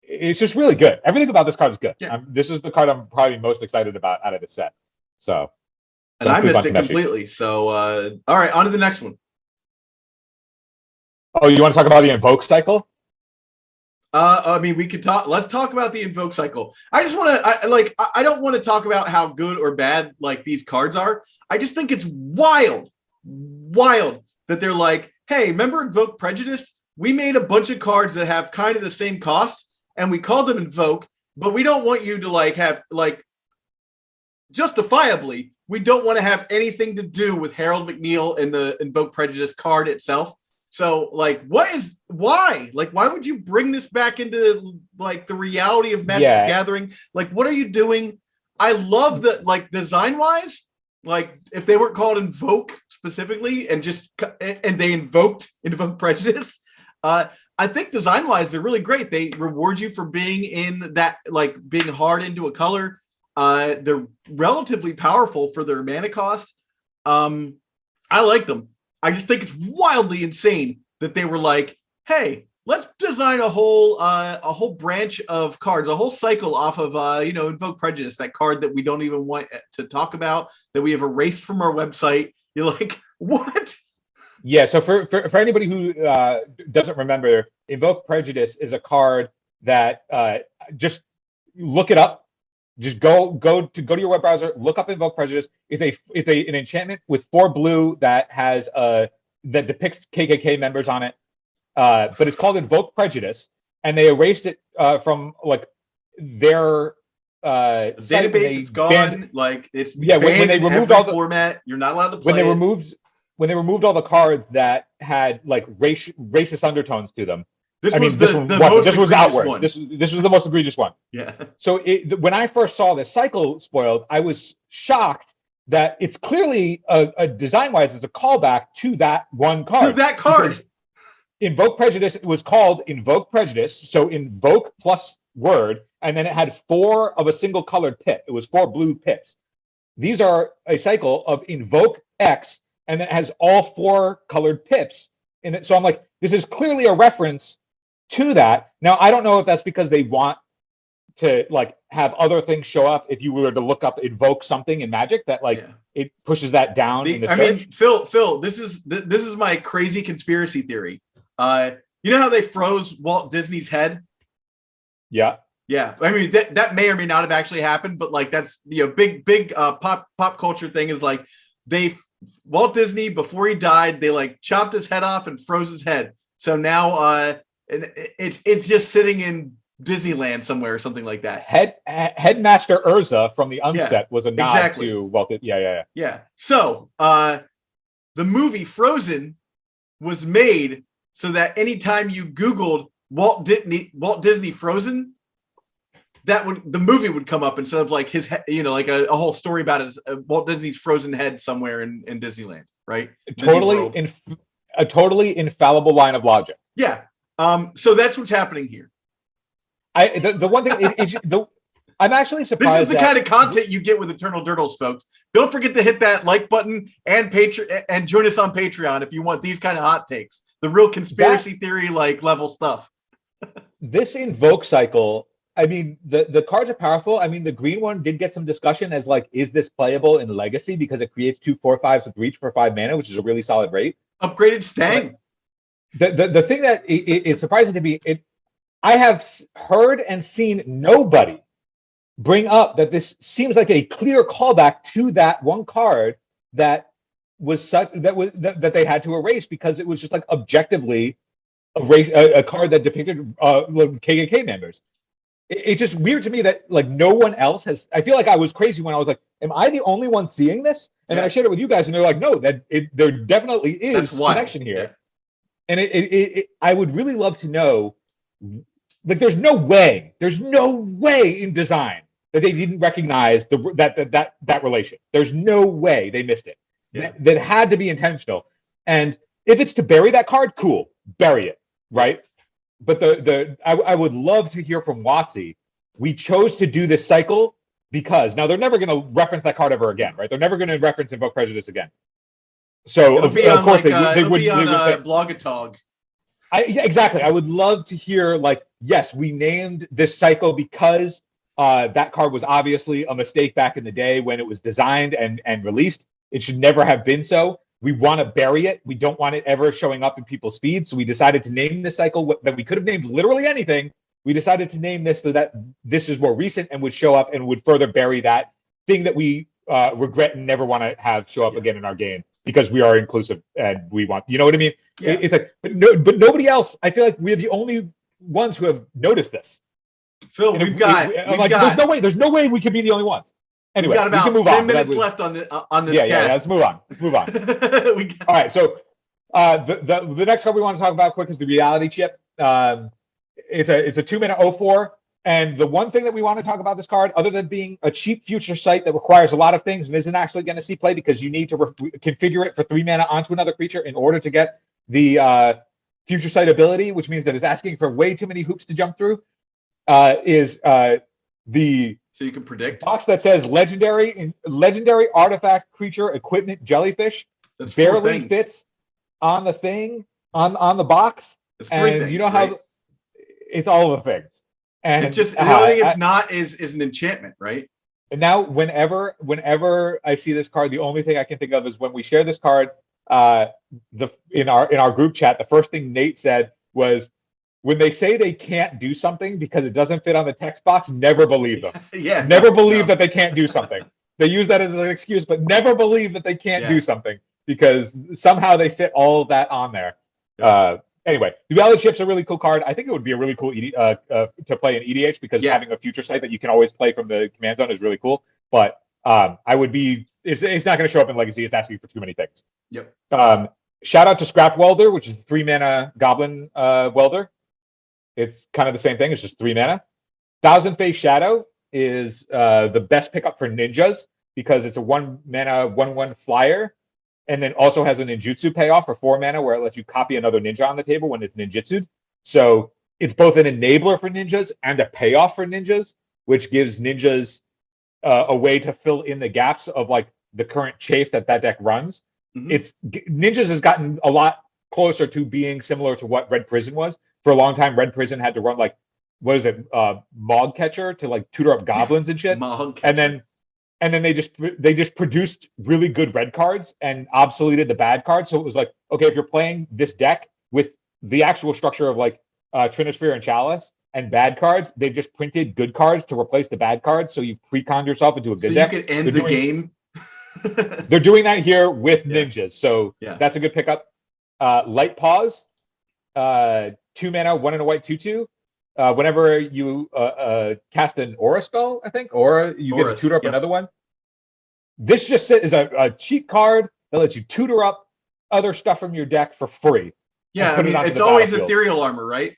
it's just really good. Everything about this card is good. Yeah. This is the card I'm probably most excited about out of the set. So. And I missed it completely. So, all right, on to the next one. Oh, you want to talk about the Invoke cycle? I mean, we could talk. Let's talk about the Invoke cycle. I just want to, I don't want to talk about how good or bad, like, these cards are. I just think it's wild that they're like, hey, remember Invoke Prejudice? We made a bunch of cards that have kind of the same cost, and we called them Invoke, but we don't want you to, like, have, like, justifiably, we don't want to have anything to do with Harold McNeil and the Invoke Prejudice card itself. So, like, why? Like, why would you bring this back into, like, the reality of Magic Gathering? Like, what are you doing? I love that, like, design-wise, like, if they weren't called Invoke specifically and they invoked Invoke Prejudice, I think design-wise, they're really great. They reward you for being in that, like, being hard into a color. They're relatively powerful for their mana cost. I like them. I just think it's wildly insane that they were like, hey, let's design a whole branch of cards, a whole cycle off of, Invoke Prejudice, that card that we don't even want to talk about, that we have erased from our website. You're like, what? Yeah, so for anybody who doesn't remember, Invoke Prejudice is a card that just look it up. Just go to your web browser, look up Invoke Prejudice. It's an enchantment with 4 blue that has that depicts KKK members on it, but it's called Invoke Prejudice, and they erased it from, like, their database is gone. Like, it's when they removed all the format, you're not allowed to play. When they removed all the cards that had, like, racist undertones to them. This was outward. One. This was the most egregious one. Yeah. So when I first saw this cycle spoiled, I was shocked that it's clearly a design-wise, it's a callback to that one card. To that card. Because Invoke Prejudice was called Invoke Prejudice, so invoke plus word, and then it had 4 of a single colored pip. It was 4 blue pips. These are a cycle of Invoke X, and then it has all 4 colored pips in it. So I'm like, this is clearly a reference to that. Now, I don't know if that's because they want to like have other things show up if you were to look up invoke something in Magic that like it pushes that down in the search. mean, Phil, this is my crazy conspiracy theory. You know how they froze Walt Disney's head? Yeah. Yeah. I mean, that may or may not have actually happened, but like that's big pop culture thing is like Walt Disney, before he died, they like chopped his head off and froze his head. So now it's just sitting in Disneyland somewhere or something like that. Headmaster Urza from the Unset was a nod to Walt Disney. Yeah. So the movie Frozen was made so that anytime you Googled Walt Disney Frozen, the movie would come up instead of like his head, like a whole story about his Walt Disney's frozen head somewhere in Disneyland, right? A totally infallible line of logic. Yeah. So that's what's happening here. The one thing I'm actually surprised. This is the kind of content you get with Eternal Durdles, folks. Don't forget to hit that like button and join us on Patreon if you want these kind of hot takes, the real conspiracy theory like level stuff. This invoke cycle. I mean, the cards are powerful. I mean, the green one did get some discussion as like, is this playable in Legacy because it creates 2 4/5s with reach for 5 mana, which is a really solid rate. Upgraded Stang. The thing that is surprising to me, I have heard and seen nobody bring up that this seems like a clear callback to that one card that was that they had to erase because it was just like objectively a card that depicted KKK members. It's just weird to me that like no one else has. I feel like I was crazy when I was like, "Am I the only one seeing this?" And then I shared it with you guys, and they're like, "No, there definitely is a connection here." Yeah. And I would really love to know. Like, there's no way in design that they didn't recognize that relation. There's no way they missed it. Yeah. That had to be intentional. And if it's to bury that card, cool, bury it, right? But I would love to hear from WotC. We chose to do this cycle because now they're never going to reference that card ever again, right? They're never going to reference Invoke Prejudice again. So of course they would say Blogatog. Yeah, exactly. I would love to hear like, yes, we named this cycle because that card was obviously a mistake back in the day when it was designed and released. It should never have been so. We want to bury it. We don't want it ever showing up in people's feeds. So we decided to name this cycle that we could have named literally anything. We decided to name this so that this is more recent and would show up and would further bury that thing that we regret and never want to have show up again in our game because we are inclusive and we want, you know what I mean? Yeah. It's like, but nobody else. I feel like we're the only ones who have noticed this. All there's no way we could be the only ones. Anyway, we got about 10 minutes left on this cast. Yeah, let's move on. All right, so the next card we want to talk about quick is the Reality Chip. It's a 2-mana 0/4, and the one thing that we want to talk about this card, other than being a cheap future site that requires a lot of things and isn't actually going to see play because you need to configure it for 3 mana onto another creature in order to get the future sight ability, which means that it's asking for way too many hoops to jump through, is so you can predict box that says legendary artifact creature equipment jellyfish. That's barely fits on the thing on the box. It's 3 things, you know how it's all the things. And it's just the only thing it's not is an enchantment, right? And now whenever I see this card, the only thing I can think of is when we share this card in our group chat, the first thing Nate said was, when they say they can't do something because it doesn't fit on the text box, never believe them. Never believe that they can't do something. They use that as an excuse, but never believe that they can't do something because somehow they fit all of that on there. Anyway, the Reality Chip's a really cool card. I think it would be a really cool to play in EDH because having a future sight that you can always play from the command zone is really cool. But it's not going to show up in Legacy. It's asking for too many things. Yep. Shout out to Scrap Welder, which is a 3-mana Goblin Welder. It's kind of the same thing. It's just 3 mana. Thousand Face Shadow is the best pickup for ninjas because it's a 1 mana 1/1 flyer, and then also has a ninjutsu payoff for 4 mana where it lets you copy another ninja on the table when it's ninjutsu'd. So it's both an enabler for ninjas and a payoff for ninjas, which gives ninjas a way to fill in the gaps of like the current chafe that deck runs. Mm-hmm. Ninjas has gotten a lot closer to being similar to what Red Prison was. For a long time, Red Prison had to run like what is it, Mog Catcher to like tutor up goblins and shit. Mog And Catcher. then they just produced really good red cards and obsoleted the bad cards. So it was like, okay, if you're playing this deck with the actual structure of like Trinisphere and Chalice and bad cards, they've just printed good cards to replace the bad cards. So you've pre-conned yourself into a good deck. You could end the game. They're doing that here with ninjas. So that's a good pickup. Light Paws, 2 mana, 1 and a white 2/2. Whenever you cast an Aura spell, I think, or you get to tutor up another one. This just is a cheat card that lets you tutor up other stuff from your deck for free. Yeah, I mean, it's always ethereal armor, right?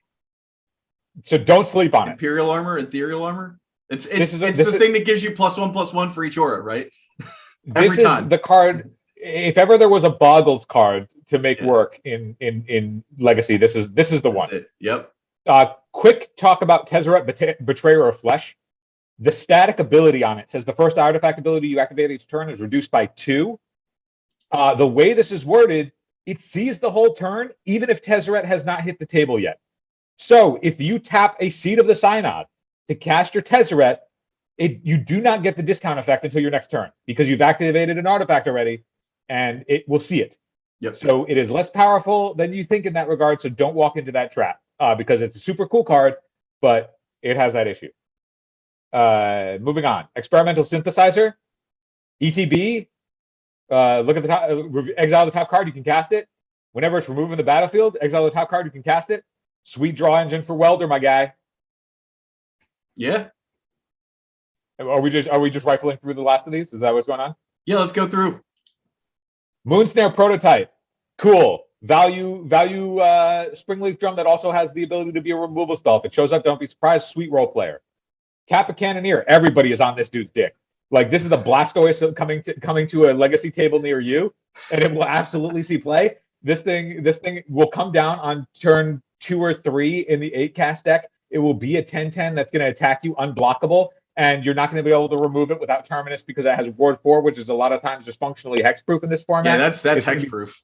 So don't sleep on Imperial armor, ethereal armor. It's the thing that gives you +1/+1 for each aura, right? Every time. Is the card. If ever there was a Boggles card to make work in Legacy, this is the one. It. Yep. Quick talk about Tezzeret, Betrayer of Flesh. The static ability on it says the first artifact ability you activate each turn is reduced by 2. The way this is worded, it sees the whole turn, even if Tezzeret has not hit the table yet. So if you tap a Seed of the Synod to cast your Tezzeret, you do not get the discount effect until your next turn because you've activated an artifact already, and it will see it. Yep. So it is less powerful than you think in that regard. So don't walk into that trap because it's a super cool card, but it has that issue. Moving on. Experimental Synthesizer, ETB. Look at the top. Exile the top card. You can cast it. Whenever it's removed from the battlefield, exile the top card. You can cast it. Sweet draw engine for Welder, my guy. Yeah. Are we just rifling through the last of these? Is that what's going on? Yeah, let's go through. Moonsnare Prototype. Cool. Value Springleaf Drum that also has the ability to be a removal spell. If it shows up, don't be surprised. Sweet role player. Kappa Cannoneer. Everybody is on this dude's dick. Like, this is the Blastoise coming to a Legacy table near you, and it will absolutely see play. This thing will come down on turn 2 or 3 in the 8-cast deck. It will be a 10/10 that's going to attack you unblockable, and you're not going to be able to remove it without Terminus because it has Ward 4, which is a lot of times just functionally hexproof in this format. Yeah, that's hexproof.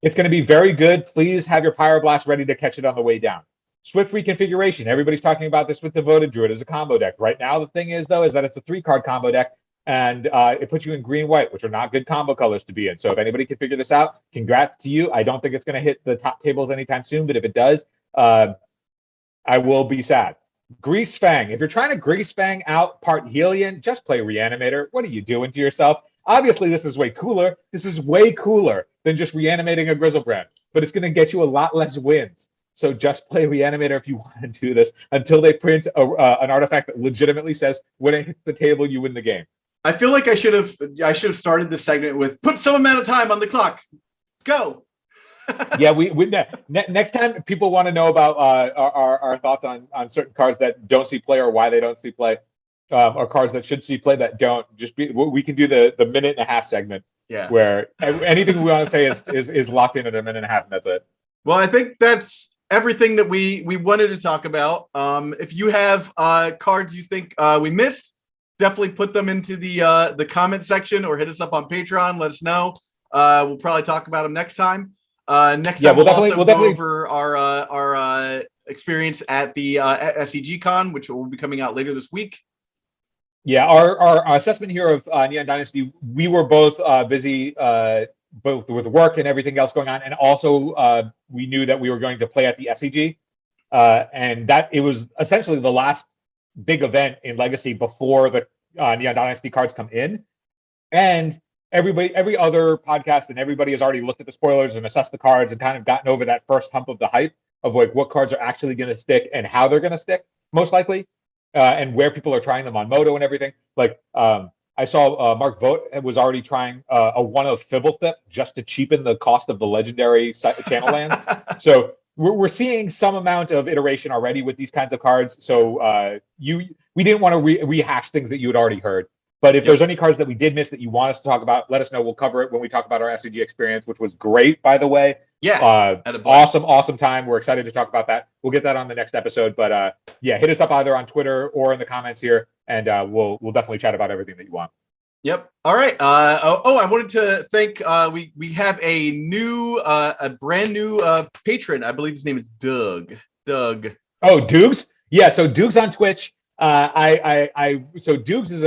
It's going to be very good. Please have your Pyroblast ready to catch it on the way down. Swift reconfiguration. Everybody's talking about this with Devoted Druid as a combo deck. Right now, the thing is, though, is that it's a 3-card combo deck, and it puts you in green-white, which are not good combo colors to be in. So if anybody can figure this out, congrats to you. I don't think it's going to hit the top tables anytime soon, but if it does, I will be sad. Grease Fang. If you're trying to Grease Fang out part Helion, just play Reanimator. What are you doing to yourself? Obviously, this is way cooler. This is way cooler than just reanimating a Grizzlebrand, but it's going to get you a lot less wins. So just play Reanimator if you want to do this until they print an artifact that legitimately says when it hits the table, you win the game. I feel like I should have started this segment with put some amount of time on the clock. Go. Yeah, next time people want to know about our thoughts on certain cards that don't see play or why they don't see play, or cards that should see play that don't. We can do the minute and a half segment. Yeah. Where anything we want to say is locked in at a minute and a half, and that's it. Well, I think that's everything that we wanted to talk about. If you have cards you think we missed, definitely put them into the comment section or hit us up on Patreon. Let us know. We'll probably talk about them next time. Next time we'll go over our experience at the at SEG Con, which will be coming out later this week. Yeah, our assessment here of Neon Dynasty, we were both busy both with work and everything else going on, and also we knew that we were going to play at the SEG, and that it was essentially the last big event in Legacy before the Neon Dynasty cards come in, and every other podcast and everybody has already looked at the spoilers and assessed the cards and kind of gotten over that first hump of the hype of like what cards are actually going to stick and how they're going to stick most likely, and where people are trying them on Moto and everything. Like I saw Mark Vogt was already trying a one of Fibblethip just to cheapen the cost of the legendary channel land. So we're seeing some amount of iteration already with these kinds of cards. So we didn't want to rehash things that you had already heard. But if there's any cards that we did miss that you want us to talk about, let us know. We'll cover it when we talk about our SEG experience, which was great, by the way. Yeah. Awesome time. We're excited to talk about that. We'll get that on the next episode. But hit us up either on Twitter or in the comments here, and we'll definitely chat about everything that you want. Yep. All right. I wanted to thank we have a brand new patron. I believe his name is Doug. Oh, Dukes? Yeah, so Dukes on Twitch. So Dukes is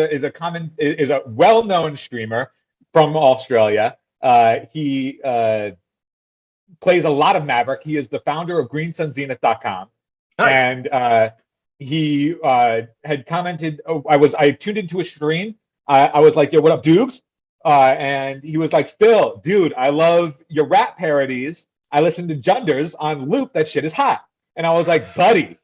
a well-known streamer from Australia. He plays a lot of Maverick. He is the founder of GreenSunZenith.com. Nice. And he had commented. I tuned into a stream. I was like, "Yo, what up, Dukes?" And he was like, "Phil, dude, I love your rap parodies. I listen to Junders on loop. That shit is hot." And I was like, "Buddy,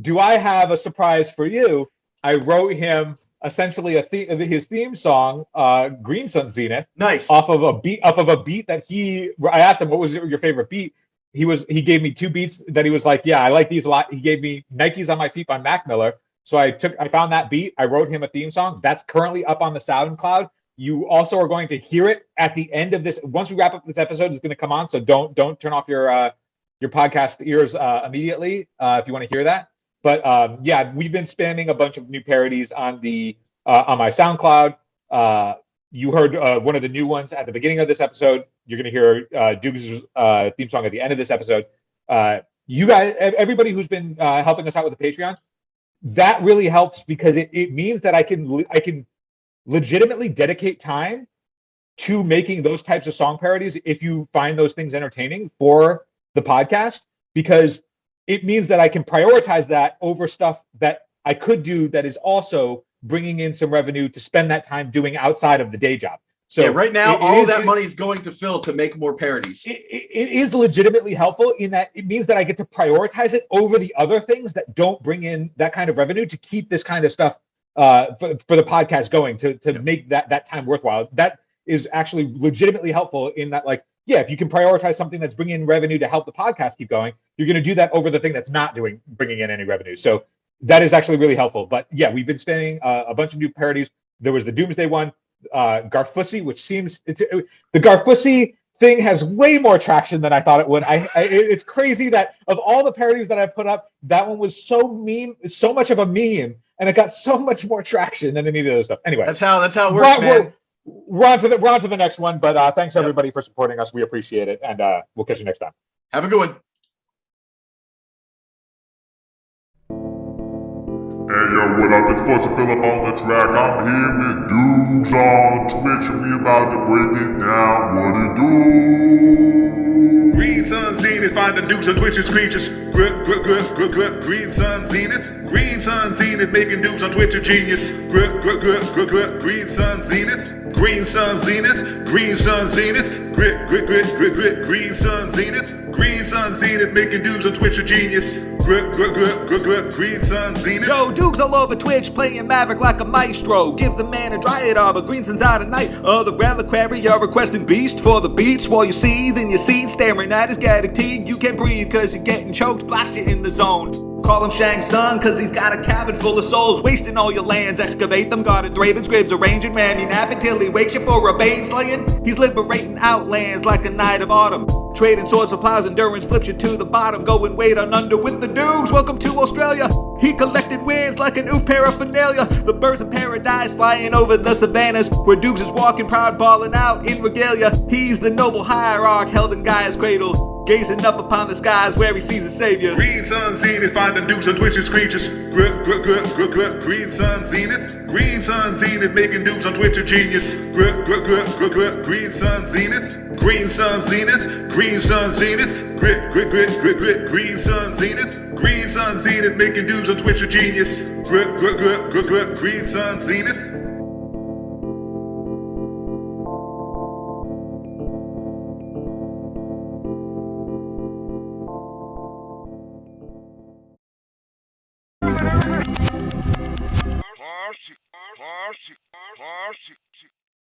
do I have a surprise for you?" I wrote him essentially his theme song, Green Sun Zenith, nice, off of a beat that I asked him, what was your favorite beat? He gave me 2 beats that he was like, yeah, I like these a lot. He gave me Nikes on My Feet by Mac Miller. So I found that beat. I wrote him a theme song that's currently up on the SoundCloud. You also are going to hear it at the end of this. Once we wrap up this episode, it's going to come on. So don't turn off your podcast ears immediately if you want to hear that. But yeah, we've been spamming a bunch of new parodies on my SoundCloud. You heard one of the new ones at the beginning of this episode. You're going to hear Dukes' theme song at the end of this episode. You guys, everybody who's been helping us out with the Patreon, that really helps because it means that I can legitimately dedicate time to making those types of song parodies if you find those things entertaining for the podcast, because it means that I can prioritize that over stuff that I could do that is also bringing in some revenue to spend that time doing outside of the day job. So yeah, right now, all that money is going to Phil to make more parodies. It is legitimately helpful in that it means that I get to prioritize it over the other things that don't bring in that kind of revenue to keep this kind of stuff for the podcast going, to make that time worthwhile. That is actually legitimately helpful in that, like, yeah, if you can prioritize something that's bringing in revenue to help the podcast keep going, you're going to do that over the thing that's not bringing in any revenue. So that is actually really helpful. But yeah, we've been spinning a bunch of new parodies. There was the Doomsday one, Garfussy, which seems the Garfussy thing has way more traction than I thought it would. It's crazy that of all the parodies that I put up, that one was so much of a meme, and it got so much more traction than any of the other stuff. Anyway, that's how it works, man. We're on to the next one, but thanks everybody for supporting us. We appreciate it, and we'll catch you next time. Have a good one. Hey yo, what up? It's Fortune Phillip on the track. I'm here with Dukes on Twitch, and we about to break it down. What it do? Green Sun Zenith, finding Dukes on Twitch's creatures. Green Sun Zenith. Green Sun Zenith, making Dukes on Twitch a genius. Green Sun Zenith. Green Sun Zenith. Green Sun Zenith. Green Sun Zenith. Green Sun Zenith, making Dukes on Twitch a genius. Green Sun Zenith. Yo, Dukes all over Twitch, playing Maverick like a maestro. Give the man a dryad arbor, Green Sun's out at night. The reliquary, you're requesting beast for the beats. While you seethe in your seat, staring at his gaddock teeth. You can't breathe cause you're getting choked, blast you in the zone. Call him Shang Tsung cause he's got a cabin full of souls. Wasting all your lands, excavate them, guarded Thraven's graves, arranging mammy nap until he wakes you for a bane slaying. He's liberating outlands like a night of autumn. Trading swords for plows, endurance flips you to the bottom. Going wade on under with the Dukes, welcome to Australia. He collected wins like a new paraphernalia. The birds of paradise flying over the savannas, where Dukes is walking proud, balling out in regalia. He's the noble hierarch held in Gaia's cradle, gazing up upon the skies where he sees his savior. Green Sun Zenith, finding Dukes on Twitch's creatures. Green Sun Zenith. Green Sun Zenith, making Dukes on Twitch a genius. Green Sun Zenith. Green Sun Zenith. Green Sun Zenith. Green Sun Zenith. Green Sun Zenith, making Dukes on Twitch a genius. Green Sun Zenith.